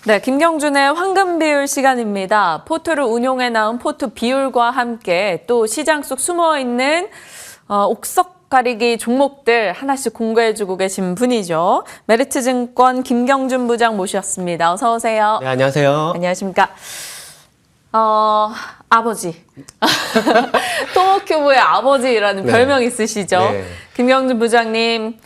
네, 김경준의 황금 비율 시간입니다. 포트를 운용해 나온 포트 비율과 함께 또 시장 속 숨어있는 옥석 가리기 종목들 하나씩 공개해주고 계신 분이죠. 메리트증권 김경준 부장 모셨습니다. 어서 오세요. 네, 안녕하세요. 안녕하십니까. 아버지. 토모큐브의 아버지라는 네. 별명 있으시죠. 네. 김경준 부장님.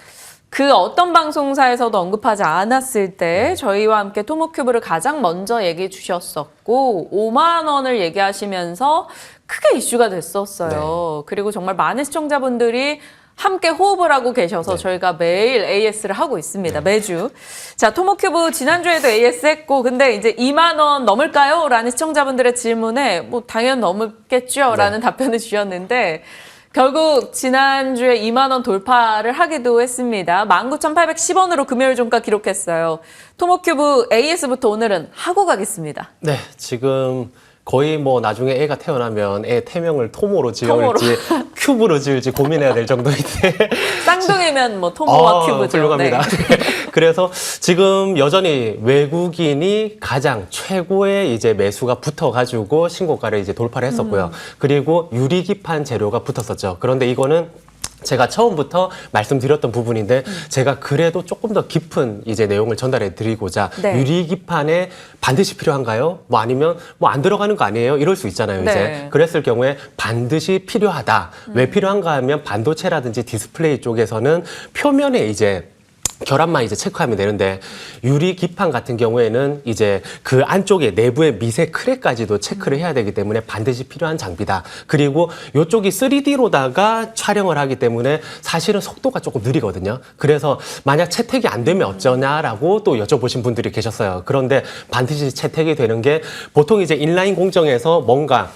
그 어떤 방송사에서도 언급하지 않았을 때 저희와 함께 토모큐브를 가장 먼저 얘기해 주셨었고 5만 원을 얘기하시면서 크게 이슈가 됐었어요. 그리고 정말 많은 시청자분들이 함께 호흡을 하고 계셔서 저희가 매일 AS를 하고 있습니다. 매주. 자, 토모큐브 지난주에도 AS 했고 근데 이제 2만 원 넘을까요? 라는 시청자분들의 질문에 뭐 당연 넘겠죠? 라는 답변을 주셨는데 결국 지난주에 2만 원 돌파를 하기도 했습니다. 19,810원으로 금요일 종가 기록했어요. 토모큐브 AS부터 오늘은 하고 가겠습니다. 네, 지금 거의 뭐 나중에 애가 태어나면 애 태명을 토모로 지을지 큐브로 지을지 고민해야 될 정도인데 쌍둥이면 뭐 토모와 큐브죠. 훌륭합니다. 네. 그래서 지금 여전히 외국인이 가장 최고의 이제 매수가 붙어가지고 신고가를 이제 돌파를 했었고요. 그리고 유리기판 재료가 붙었었죠. 그런데 이거는 제가 처음부터 말씀드렸던 부분인데 제가 그래도 조금 더 깊은 이제 내용을 전달해 드리고자 유리기판에 반드시 필요한가요? 뭐 아니면 뭐 안 들어가는 거 아니에요? 이럴 수 있잖아요. 이제 그랬을 경우에 반드시 필요하다. 왜 필요한가 하면 반도체라든지 디스플레이 쪽에서는 표면에 이제 결합만 이제 체크하면 되는데 유리 기판 같은 경우에는 이제 그 안쪽에 내부의 미세 크랙까지도 체크를 해야 되기 때문에 반드시 필요한 장비다. 그리고 이쪽이 3D로다가 촬영을 하기 때문에 사실은 속도가 조금 느리거든요. 그래서 만약 채택이 안 되면 어쩌냐라고 또 여쭤보신 분들이 계셨어요. 그런데 반드시 채택이 되는 게 보통 이제 인라인 공정에서 뭔가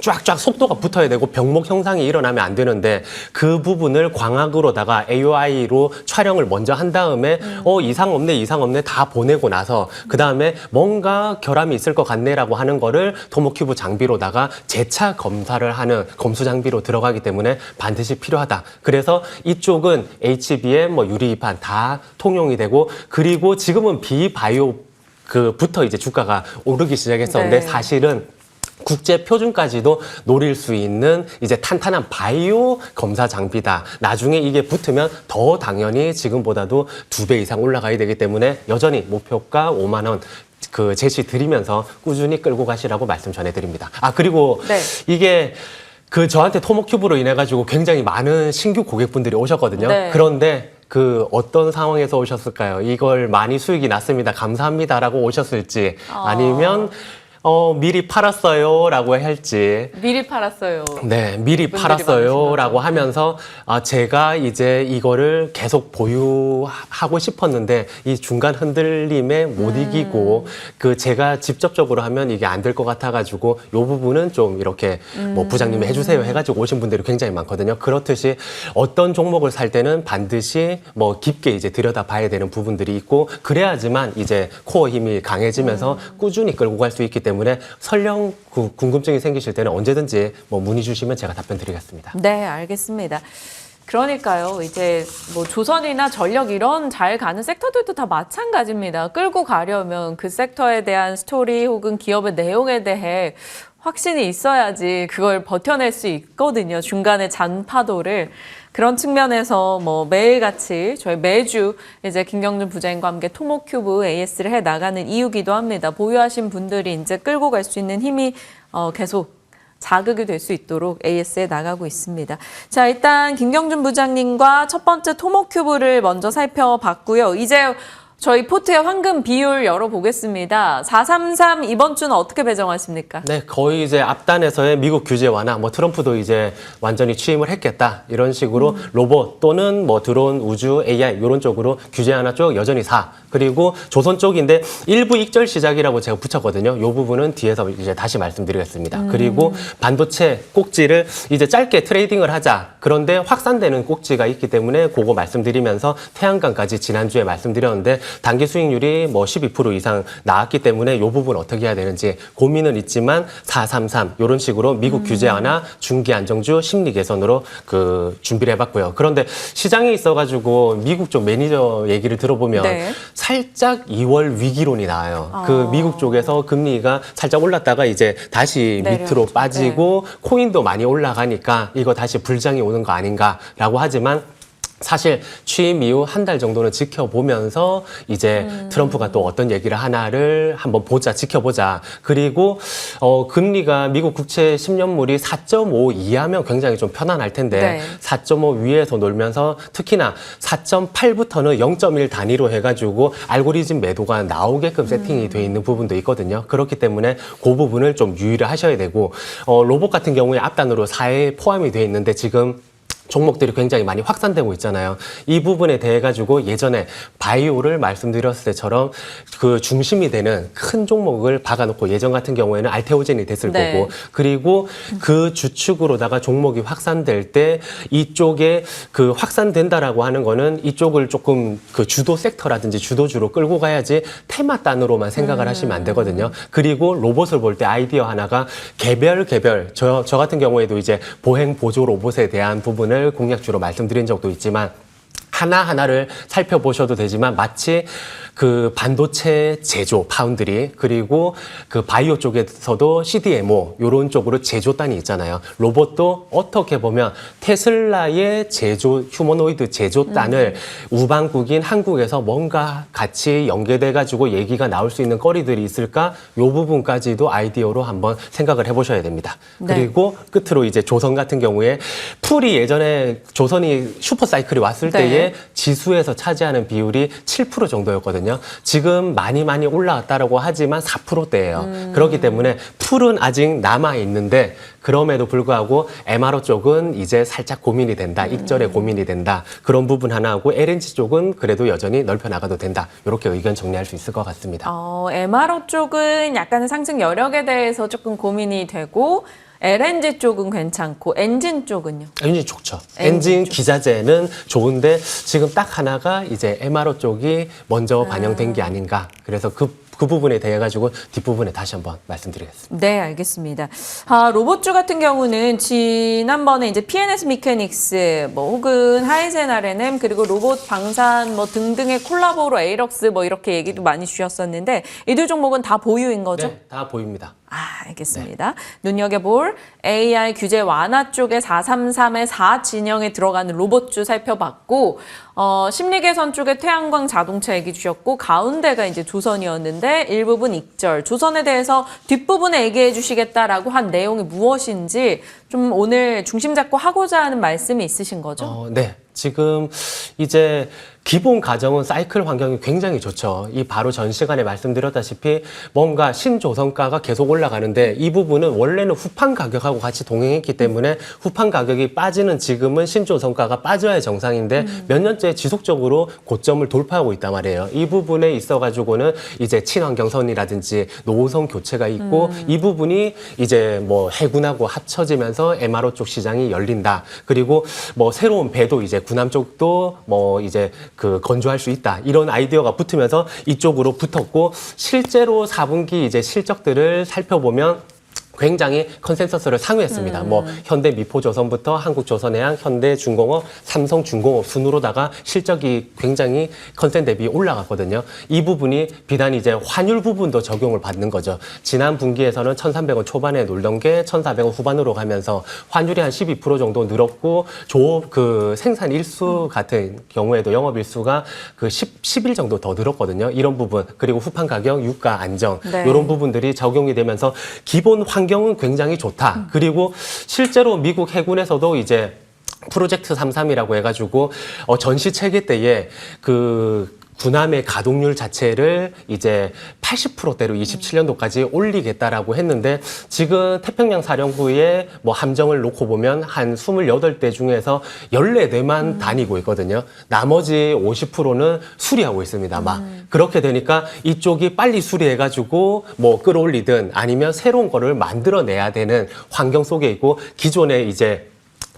쫙쫙 속도가 붙어야 되고 병목 형상이 일어나면 안 되는데 그 부분을 광학으로다가 AOI로 촬영을 먼저 한 다음에 이상 없네 다 보내고 나서 그 다음에 뭔가 결함이 있을 것 같네라고 하는 거를 토모큐브 장비로다가 재차 검사를 하는 검수 장비로 들어가기 때문에 반드시 필요하다. 그래서 이쪽은 HBM 뭐 유리판 다 통용이 되고 그리고 지금은 비바이오 부터 이제 주가가 오르기 시작했었는데 사실은 국제 표준까지도 노릴 수 있는 이제 탄탄한 바이오 검사 장비다. 나중에 이게 붙으면 더 당연히 지금보다도 2배 이상 올라가야 되기 때문에 여전히 목표가 5만 원 제시 드리면서 꾸준히 끌고 가시라고 말씀 전해드립니다. 그리고 이게 저한테 토모큐브로 인해 가지고 굉장히 많은 신규 고객분들이 오셨거든요. 그런데 어떤 상황에서 오셨을까요? 이걸 많이 수익이 났습니다. 감사합니다라고 오셨을지 아니면 미리 팔았어요라고 할지. 미리 팔았어요. 네, 미리 팔았어요라고 하면서 제가 이제 이거를 계속 보유하고 싶었는데 이 중간 흔들림에 못 이기고 제가 직접적으로 하면 이게 안 될 것 같아가지고 이 부분은 좀 이렇게 뭐 부장님이 해주세요 해가지고 오신 분들이 굉장히 많거든요. 그렇듯이 어떤 종목을 살 때는 반드시 뭐 깊게 이제 들여다봐야 되는 부분들이 있고 그래야지만 이제 코어 힘이 강해지면서 꾸준히 끌고 갈 수 있기 때문에 설령 궁금증이 생기실 때는 언제든지 뭐 문의 주시면 제가 답변 드리겠습니다. 네, 알겠습니다. 그러니까요, 이제 뭐 조선이나 전력 이런 잘 가는 섹터들도 다 마찬가지입니다. 끌고 가려면 그 섹터에 대한 스토리 혹은 기업의 내용에 대해 확신이 있어야지 그걸 버텨낼 수 있거든요. 중간에 잔파도를. 그런 측면에서 뭐 매일같이 저희 매주 이제 김경준 부장님과 함께 토모큐브 AS를 해 나가는 이유기도 합니다. 보유하신 분들이 이제 끌고 갈 수 있는 힘이 계속 자극이 될 수 있도록 AS에 나가고 있습니다. 자, 일단 김경준 부장님과 첫 번째 토모큐브를 먼저 살펴봤고요. 이제 저희 포트의 황금 비율 열어보겠습니다. 433 이번 주는 어떻게 배정하십니까? 네, 거의 이제 앞단에서의 미국 규제 완화, 뭐 트럼프도 이제 완전히 취임을 했겠다 이런 식으로 로봇 또는 뭐 드론, 우주, AI 이런 쪽으로 규제 완화 쪽 여전히 4. 그리고 조선 쪽인데 일부 익절 시작이라고 제가 붙였거든요. 이 부분은 뒤에서 이제 다시 말씀드리겠습니다. 그리고 반도체 꼭지를 이제 짧게 트레이딩을 하자. 그런데 확산되는 꼭지가 있기 때문에 그거 말씀드리면서 태양광까지 지난주에 말씀드렸는데 단기 수익률이 뭐 12% 이상 나왔기 때문에 이 부분 어떻게 해야 되는지 고민은 있지만 433 이런 식으로 미국 규제 완화, 중기 안정주 심리 개선으로 그 준비를 해봤고요. 그런데 시장에 있어가지고 미국 쪽 매니저 얘기를 들어보면 네. 살짝 2월 위기론이 나와요. 그 미국 쪽에서 금리가 살짝 올랐다가 이제 다시 밑으로 내려오죠. 빠지고 코인도 많이 올라가니까 이거 다시 불장이 오는 거 아닌가라고 하지만 사실 취임 이후 한 달 정도는 지켜보면서 이제 트럼프가 또 어떤 얘기를 하나를 한번 보자, 지켜보자. 그리고 금리가 미국 국채 10년물이 4.5 이하면 굉장히 좀 편안할 텐데 네. 4.5 위에서 놀면서 특히나 4.8부터는 0.1 단위로 해가지고 알고리즘 매도가 나오게끔 세팅이 돼 있는 부분도 있거든요. 그렇기 때문에 그 부분을 좀 유의를 하셔야 되고 로봇 같은 경우에 앞단으로 4에 포함이 돼 있는데 지금 종목들이 굉장히 많이 확산되고 있잖아요. 이 부분에 대해 가지고 예전에 바이오를 말씀드렸을 때처럼 그 중심이 되는 큰 종목을 박아놓고 예전 같은 경우에는 알테오젠이 됐을 네. 거고 그리고 그 주축으로다가 종목이 확산될 때 이쪽에 그 확산된다라고 하는 거는 이쪽을 조금 그 주도 섹터라든지 주도주로 끌고 가야지 테마단으로만 생각을 하시면 안 되거든요. 그리고 로봇을 볼 때 아이디어 하나가 개별 저 같은 경우에도 이제 보행 보조 로봇에 대한 부분을 공략주로 말씀드린 적도 있지만 하나하나를 살펴보셔도 되지만 마치 그 반도체 제조 파운드리 그리고 그 바이오 쪽에서도 CDMO 이런 쪽으로 제조단이 있잖아요. 로봇도 어떻게 보면 테슬라의 제조 휴머노이드 제조단을 우방국인 한국에서 뭔가 같이 연계돼 가지고 얘기가 나올 수 있는 거리들이 있을까? 이 부분까지도 아이디어로 한번 생각을 해보셔야 됩니다. 네. 그리고 끝으로 이제 조선 같은 경우에 풀이 예전에 조선이 슈퍼사이클이 왔을 네. 때에 지수에서 차지하는 비율이 7% 정도였거든요. 지금 많이 올라왔다라고 하지만 4%대예요. 그렇기 때문에 풀은 아직 남아 있는데 그럼에도 불구하고 MRO 쪽은 이제 살짝 고민이 된다. 익절에 고민이 된다. 그런 부분 하나 하고 LNG 쪽은 그래도 여전히 넓혀 나가도 된다. 이렇게 의견 정리할 수 있을 것 같습니다. MRO 쪽은 약간의 상승 여력에 대해서 조금 고민이 되고 LNG 쪽은 괜찮고 엔진 쪽은요? 엔진 좋죠. 엔진 엔진 기자재는 좋은데 지금 딱 하나가 이제 MRO 쪽이 먼저 반영된 게 아닌가. 그래서 그 부분에 대해 가지고 뒷부분에 다시 한번 말씀드리겠습니다. 네, 알겠습니다. 로봇주 같은 경우는 지난번에 이제 PNS 미케닉스, 뭐 혹은 하이젠 R&M 그리고 로봇 방산 뭐 등등의 콜라보로 에이럭스 뭐 이렇게 얘기도 많이 주셨었는데 이 두 종목은 다 보유인 거죠? 네, 다 보입니다. 알겠습니다. 눈여겨볼 AI 규제 완화 쪽에 433의 4진영에 들어가는 로봇주 살펴봤고 심리 개선 쪽에 태양광 자동차 얘기 주셨고 가운데가 이제 조선이었는데 일부분 익절, 조선에 대해서 뒷부분에 얘기해 주시겠다라고 한 내용이 무엇인지 좀 오늘 중심 잡고 하고자 하는 말씀이 있으신 거죠? 네. 지금 이제 기본 가정은 사이클 환경이 굉장히 좋죠. 이 바로 전 시간에 말씀드렸다시피 뭔가 신조선가가 계속 올라가는데 이 부분은 원래는 후판 가격하고 같이 동행했기 때문에 후판 가격이 빠지는 지금은 신조선가가 빠져야 정상인데 몇 년째 지속적으로 고점을 돌파하고 있단 말이에요. 이 부분에 있어가지고는 이제 친환경선이라든지 노후선 교체가 있고 이 부분이 이제 뭐 해군하고 합쳐지면서 MRO 쪽 시장이 열린다. 그리고 뭐 새로운 배도 이제 군함 쪽도 뭐 이제 그 건조할 수 있다. 이런 아이디어가 붙으면서 이쪽으로 붙었고 실제로 4분기 이제 실적들을 살펴보면 굉장히 컨센서스를 상회했습니다. 뭐 현대 미포조선부터 한국조선해양, 현대중공업, 삼성중공업 순으로다가 실적이 굉장히 컨센 대비 올라갔거든요. 이 부분이 비단 이제 환율 부분도 적용을 받는 거죠. 지난 분기에서는 1,300원 초반에 놀던 게 1,400원 후반으로 가면서 환율이 한 12% 정도 늘었고 조업 그 생산 일수 같은 경우에도 영업 일수가 그 10일 정도 더 늘었거든요. 이런 부분 그리고 후판 가격, 유가 안정 네. 이런 부분들이 적용이 되면서 기본 환경은 굉장히 좋다. 그리고 실제로 미국 해군에서도 이제 프로젝트 33이라고 해가지고 전시 체계 때에 그 군함의 가동률 자체를 이제 80%대로 27년도까지 올리겠다라고 했는데 지금 태평양 사령부의 뭐 함정을 놓고 보면 한 28대 중에서 14대만 다니고 있거든요. 나머지 50%는 수리하고 있습니다. 막 그렇게 되니까 이쪽이 빨리 수리해가지고 뭐 끌어올리든 아니면 새로운 거를 만들어내야 되는 환경 속에 있고 기존에 이제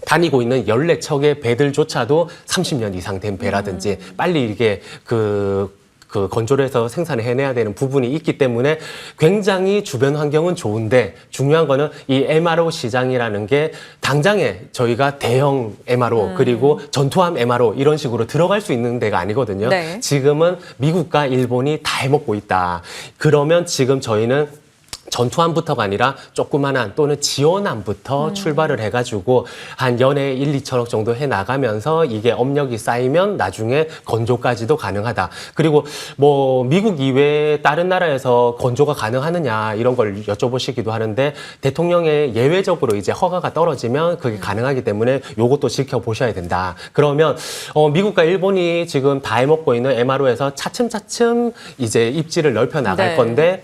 다니고 있는 14척의 배들조차도 30년 이상 된 배라든지 빨리 이게 그 그 건조를 해서 생산을 해내야 되는 부분이 있기 때문에 굉장히 주변 환경은 좋은데 중요한 거는 이 MRO 시장이라는 게 당장에 저희가 대형 MRO 그리고 전투함 MRO 이런 식으로 들어갈 수 있는 데가 아니거든요. 네. 지금은 미국과 일본이 다 해먹고 있다. 그러면 지금 저희는 전투함부터가 아니라 조그만한 또는 지원함부터 출발을 해가지고 한 연에 1, 2천억 정도 해 나가면서 이게 업력이 쌓이면 나중에 건조까지도 가능하다. 그리고 뭐 미국 이외에 다른 나라에서 건조가 가능하느냐 이런 걸 여쭤보시기도 하는데 대통령의 예외적으로 이제 허가가 떨어지면 그게 가능하기 때문에 요것도 지켜보셔야 된다. 그러면 미국과 일본이 지금 다 해먹고 있는 MRO에서 차츰차츰 이제 입지를 넓혀 나갈 네. 건데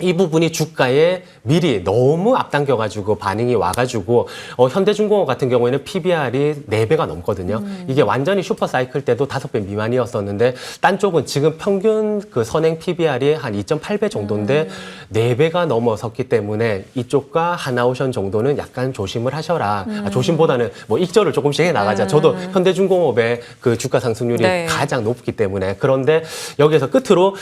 이 부분이 주가에 미리 너무 앞당겨가지고 반응이 와가지고 현대중공업 같은 경우에는 PBR이 4배가 넘거든요. 이게 완전히 슈퍼사이클 때도 5배 미만이었었는데 딴 쪽은 지금 평균 그 선행 PBR이 한 2.8배 정도인데 4배가 넘어섰기 때문에 이쪽과 하나오션 정도는 약간 조심을 하셔라. 조심보다는 뭐 익절을 조금씩 해나가자. 저도 현대중공업의 그 주가 상승률이 네. 가장 높기 때문에 그런데 여기서 끝으로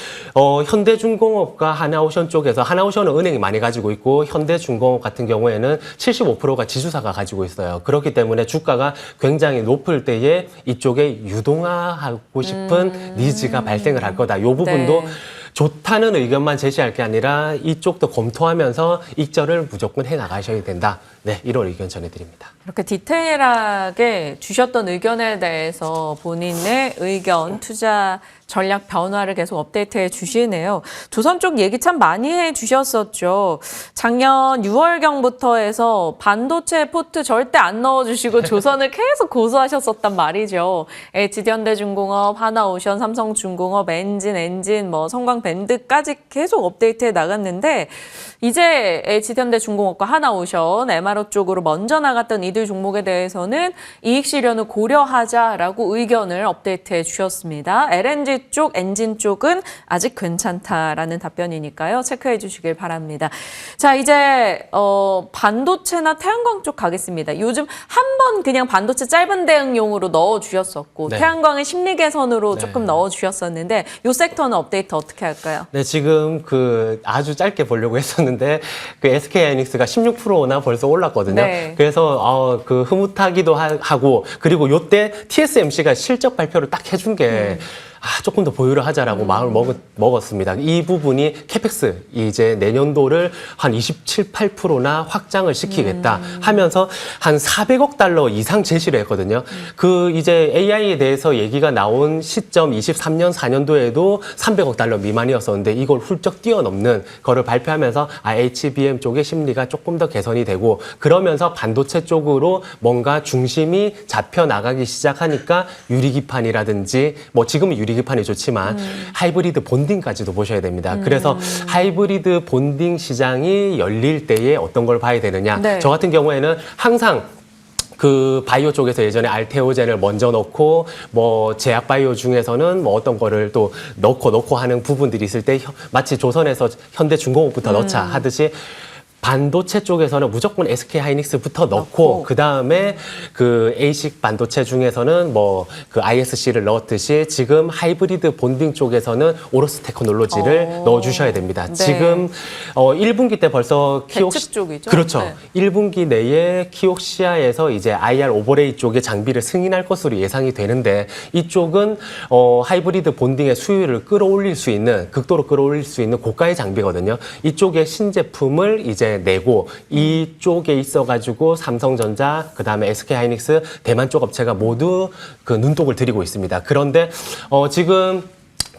현대중공업과 하나오션 쪽에서 하나오션은 은행이 많이 가지고 있고 현대중공업 같은 경우에는 75%가 지주사가 가지고 있어요. 그렇기 때문에 주가가 굉장히 높을 때에 이쪽에 유동화하고 싶은 니즈가 발생을 할 거다. 이 부분도 네. 좋다는 의견만 제시할 게 아니라 이쪽도 검토하면서 익절을 무조건 해 나가셔야 된다. 네, 이런 의견 전해드립니다. 이렇게 디테일하게 주셨던 의견에 대해서 본인의 의견, 투자 전략 변화를 계속 업데이트해 주시네요. 조선 쪽 얘기 참 많이 해 주셨었죠. 작년 6월경부터 해서 반도체 포트 절대 안 넣어주시고 조선을 계속 고수하셨었단 말이죠. HD현대중공업, 하나오션, 삼성중공업, 엔진, 뭐 성광밴드까지 계속 업데이트해 나갔는데 이제 HD현대중공업과 하나오션, MRO 쪽으로 먼저 나갔던 이들 종목에 대해서는 이익 실현을 고려하자라고 의견을 업데이트해 주셨습니다. LNG 쪽, 엔진 쪽은 아직 괜찮다라는 답변이니까요. 체크해 주시길 바랍니다. 자, 이제 반도체나 태양광 쪽 가겠습니다. 요즘 한 번 그냥 반도체 짧은 대응용으로 넣어 주셨었고 네. 태양광의 심리 개선으로 네. 조금 넣어 주셨었는데 이 섹터는 업데이트 어떻게 할까요? 네, 지금 그 아주 짧게 보려고 했었는데 그 SK하이닉스가 16%나 벌써 올랐거든요. 네. 그래서 그 흐뭇하기도 하고 그리고 요때 TSMC가 실적 발표를 딱 해준 게 조금 더 보유를 하자라고 마음을 먹었습니다. 이 부분이 캐펙스 이제 내년도를 한 27, 8%나 확장을 시키겠다 하면서 한 400억 달러 이상 제시를 했거든요. 그 이제 AI에 대해서 얘기가 나온 시점 23년, 4년도에도 300억 달러 미만이었었는데 이걸 훌쩍 뛰어넘는 거를 발표하면서 HBM 쪽의 심리가 조금 더 개선이 되고 그러면서 반도체 쪽으로 뭔가 중심이 잡혀 나가기 시작하니까 유리기판이라든지 뭐 지금은 유리기판이 좋지만 하이브리드 본딩까지도 보셔야 됩니다. 그래서 하이브리드 본딩 시장이 열릴 때에 어떤 걸 봐야 되느냐. 네. 저 같은 경우에는 항상 그 바이오 쪽에서 예전에 알테오젠을 먼저 넣고 뭐 제약 바이오 중에서는 뭐 어떤 거를 또 넣고 하는 부분들이 있을 때 마치 조선에서 현대중공업부터 넣자 하듯이 반도체 쪽에서는 무조건 SK하이닉스부터 넣고 그다음에 그 ASIC 반도체 중에서는 뭐 그 ISC를 넣었듯이 지금 하이브리드 본딩 쪽에서는 오로스 테크놀로지를 넣어 주셔야 됩니다. 네. 지금 1분기 때 벌써 배측 쪽이죠? 그렇죠. 네. 1분기 내에 키옥시아에서 이제 IR 오버레이 쪽의 장비를 승인할 것으로 예상이 되는데 이쪽은 하이브리드 본딩의 수요를 끌어올릴 수 있는 극도로 끌어올릴 수 있는 고가의 장비거든요. 이쪽의 신제품을 이제 내고 이쪽에 있어가지고 삼성전자 그다음에 SK하이닉스 대만 쪽 업체가 모두 그 눈독을 들이고 있습니다. 그런데 지금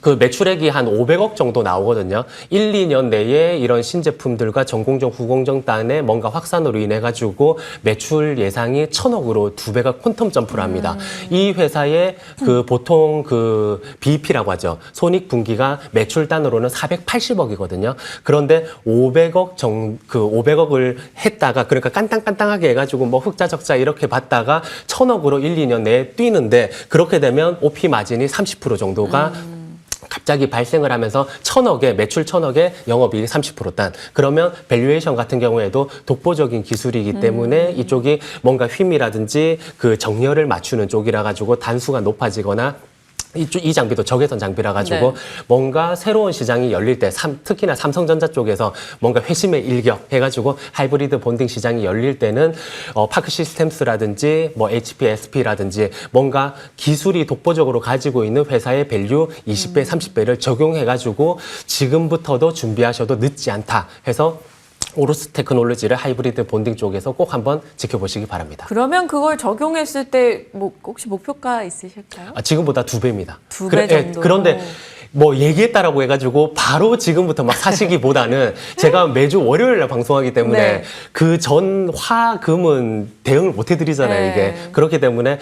그 매출액이 한 500억 정도 나오거든요. 1, 2년 내에 이런 신제품들과 전공정, 후공정 단의 뭔가 확산으로 인해 가지고 매출 예상이 1,000억으로 2배가 퀀텀 점프를 합니다. 이 회사의 그 보통 그 BEP라고 하죠. 손익 분기가 매출 단으로는 480억이거든요. 그런데 500억을 했다가 그러니까 깐땅깐땅하게 해가지고 뭐 흑자 적자 이렇게 봤다가 1,000억으로 1, 2년 내에 뛰는데 그렇게 되면 OP 마진이 30% 정도가 갑자기 발생을 하면서 1,000억에 매출 1,000억에 영업이익 30%단. 그러면 밸류에이션 같은 경우에도 독보적인 기술이기 때문에 이쪽이 뭔가 휨이라든지 그 정렬을 맞추는 쪽이라 가지고 단수가 높아지거나 이 장비도 적외선 장비라 가지고 네. 뭔가 새로운 시장이 열릴 때 특히나 삼성전자 쪽에서 뭔가 회심의 일격 해가지고 하이브리드 본딩 시장이 열릴 때는 파크 시스템스라든지 뭐 HP, SP라든지 뭔가 기술이 독보적으로 가지고 있는 회사의 밸류 20배, 30배를 적용해가지고 지금부터도 준비하셔도 늦지 않다 해서 오로스 테크놀로지를 하이브리드 본딩 쪽에서 꼭 한번 지켜보시기 바랍니다. 그러면 그걸 적용했을 때 뭐 혹시 목표가 있으실까요? 지금보다 2배입니다. 두 배 정도. 그런데 뭐 얘기했다라고 해가지고 바로 지금부터 막 사시기보다는 제가 매주 월요일에 방송하기 때문에 네. 그 전 화금은 대응을 못 해드리잖아요. 네. 이게 그렇기 때문에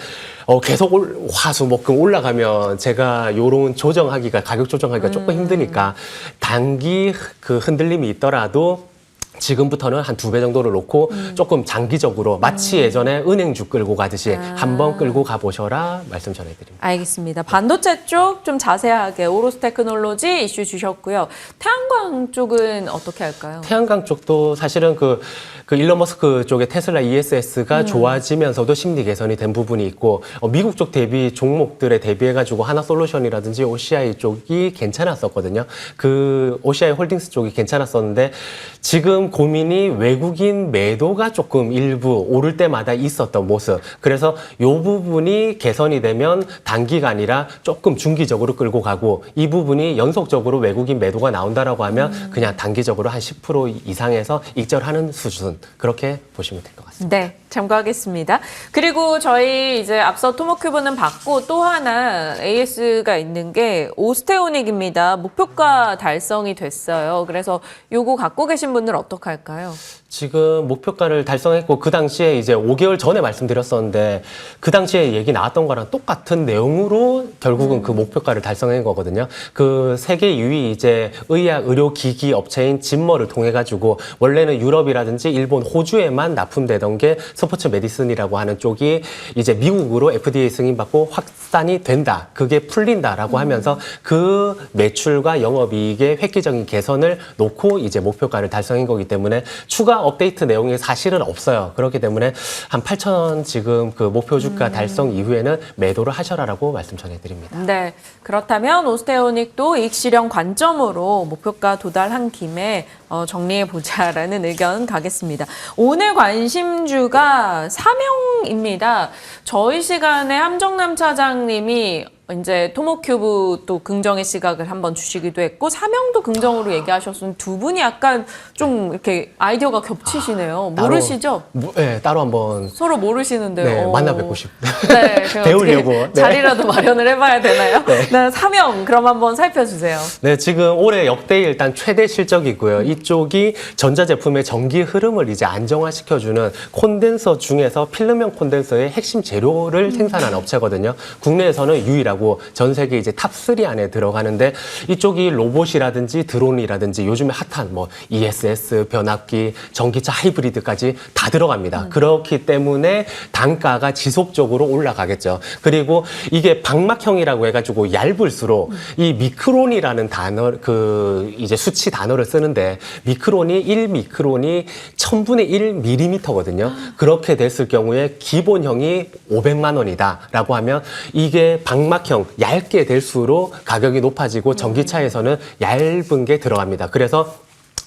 계속 화수목금 올라가면 제가 요런 조정하기가 가격 조정하기가 조금 힘드니까 단기 그 흔들림이 있더라도 지금부터는 한 2배 정도를 놓고 조금 장기적으로 마치 예전에 은행주 끌고 가듯이 한번 끌고 가보셔라 말씀 전해드립니다. 알겠습니다. 반도체 쪽 좀 자세하게 오로스 테크놀로지 이슈 주셨고요. 태양광 쪽은 어떻게 할까요? 태양광 쪽도 사실은 그 일론 머스크 쪽의 테슬라 ESS가 좋아지면서도 심리 개선이 된 부분이 있고 미국 쪽 대비 종목들에 대비해가지고 하나솔루션이라든지 OCI 쪽이 괜찮았었거든요. 그 OCI 홀딩스 쪽이 괜찮았었는데 지금 고민이 외국인 매도가 조금 일부 오를 때마다 있었던 모습. 그래서 이 부분이 개선이 되면 단기가 아니라 조금 중기적으로 끌고 가고 이 부분이 연속적으로 외국인 매도가 나온다라고 하면 그냥 단기적으로 한 10% 이상에서 익절하는 수준. 그렇게 보시면 될 것 같습니다. 네, 참고하겠습니다. 그리고 저희 이제 앞서 토모큐브는 받고 또 하나 AS가 있는 게 오스테오닉입니다. 목표가 달성이 됐어요. 그래서 요거 갖고 계신 분들 어떻게 할까요? 지금 목표가를 달성했고 그 당시에 이제 5개월 전에 말씀드렸었는데 그 당시에 얘기 나왔던 거랑 똑같은 내용으로 결국은 그 목표가를 달성한 거거든요. 그 세계 2위 이제 의학 의료기기 업체인 진머를 통해 가지고 원래는 유럽이라든지 일본, 호주에만 납품되던 게 스포츠 메디슨이라고 하는 쪽이 이제 미국으로 FDA 승인받고 확산이 된다. 그게 풀린다라고 하면서 그 매출과 영업이익의 획기적인 개선을 놓고 이제 목표가를 달성한 거기 때문에 추가 업데이트 내용이 사실은 없어요. 그렇기 때문에 한 8,000원 지금 그 목표 주가 달성 이후에는 매도를 하셔라라고 말씀 전해드립니다. 네, 그렇다면 오스테오닉도 이익 실현 관점으로 목표가 도달한 김에 정리해보자라는 의견 가겠습니다. 오늘 관심주가 사명입니다. 저희 시간에 함정남 차장님이 이제 토모큐브 또 긍정의 시각을 한번 주시기도 했고 사명도 긍정으로 얘기하셨으니 두 분이 약간 좀 이렇게 아이디어가 겹치시네요. 모르시죠? 네, 따로 한번 서로 모르시는데요. 네, 만나 뵙고 싶다. 네, 제가 배우려고. 어떻게 자리라도 마련을 해봐야 되나요? 네, 사명 그럼 한번 살펴주세요. 네, 지금 올해 역대 일단 최대 실적이고요. 이쪽이 전자제품의 전기 흐름을 이제 안정화시켜주는 콘덴서 중에서 필름형 콘덴서의 핵심 재료를 생산하는 업체거든요. 국내에서는 유일하고 전 세계 이제 탑3 안에 들어가는데 이쪽이 로봇이라든지 드론이라든지 요즘에 핫한 뭐 ESS, 변압기, 전기차 하이브리드까지 다 들어갑니다. 그렇기 때문에 단가가 지속적으로 올라가겠죠. 그리고 이게 방막형이라고 해가지고 얇을수록 이 미크론이라는 단어 이제 수치 단어를 쓰는데 미크론이 1미크론이 1000분의 1mm거든요. 그렇게 됐을 경우에 기본형이 500만 원이다라고 하면 이게 방막형 얇게 될수록 가격이 높아지고 전기차에서는 얇은 게 들어갑니다. 그래서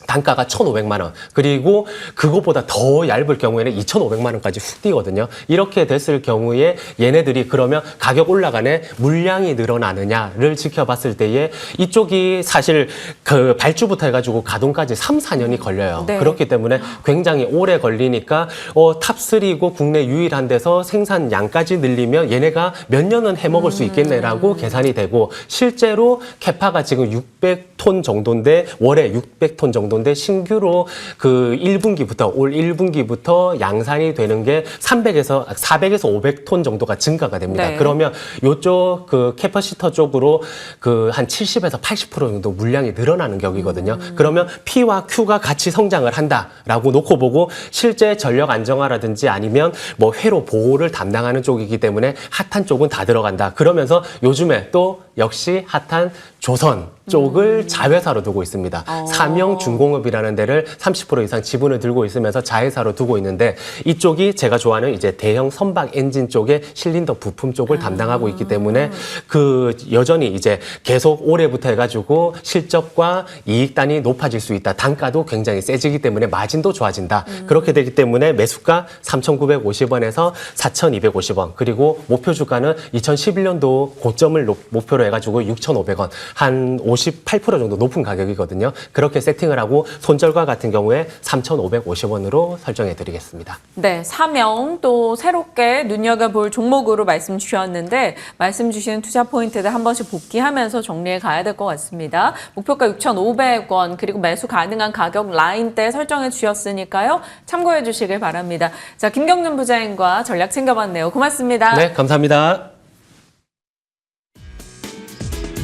단가가 1,500만 원. 그리고 그것보다 더 얇을 경우에는 2,500만 원까지 훅 뛰거든요. 이렇게 됐을 경우에 얘네들이 그러면 가격 올라가네 물량이 늘어나느냐를 지켜봤을 때에 이쪽이 사실 그 발주부터 해가지고 가동까지 3, 4년이 걸려요. 네. 그렇기 때문에 굉장히 오래 걸리니까 탑3고 국내 유일한 데서 생산량까지 늘리면 얘네가 몇 년은 해먹을 수 있겠네라고 계산이 되고 실제로 캐파가 지금 600톤 정도인데 월에 600톤 정도인데 신규로 그 1분기부터 올 1분기부터 양산이 되는 게 400에서 500톤 정도가 증가가 됩니다. 네. 그러면 요쪽 그 캐퍼시터 쪽으로 그 한 70에서 80% 정도 물량이 늘어나는 격이거든요. 그러면 P와 Q가 같이 성장을 한다라고 놓고 보고 실제 전력 안정화라든지 아니면 뭐 회로 보호를 담당하는 쪽이기 때문에 핫한 쪽은 다 들어간다. 그러면서 요즘에 또 역시 핫한 조선 쪽을 자회사로 두고 있습니다. 삼영중공업이라는 데를 30% 이상 지분을 들고 있으면서 자회사로 두고 있는데 이쪽이 제가 좋아하는 이제 대형 선박 엔진 쪽의 실린더 부품 쪽을 담당하고 있기 때문에 그 여전히 이제 계속 올해부터 해가지고 실적과 이익단이 높아질 수 있다. 단가도 굉장히 세지기 때문에 마진도 좋아진다. 그렇게 되기 때문에 매수가 3,950원에서 4,250원 그리고 목표 주가는 2011년도 고점을 목표로 해가지고 6,500원 한 58% 정도 높은 가격이거든요. 그렇게 세팅을 하고 손절가 같은 경우에 3,550원으로 설정해 드리겠습니다. 네, 사명 또 새롭게 눈여겨볼 종목으로 말씀 주셨는데 말씀 주시는 투자 포인트들 한 번씩 복귀하면서 정리해 가야 될 것 같습니다. 목표가 6,500원 그리고 매수 가능한 가격 라인대 설정해 주셨으니까요. 참고해 주시길 바랍니다. 자, 김경준 부장님과 전략 챙겨봤네요. 고맙습니다. 네, 감사합니다.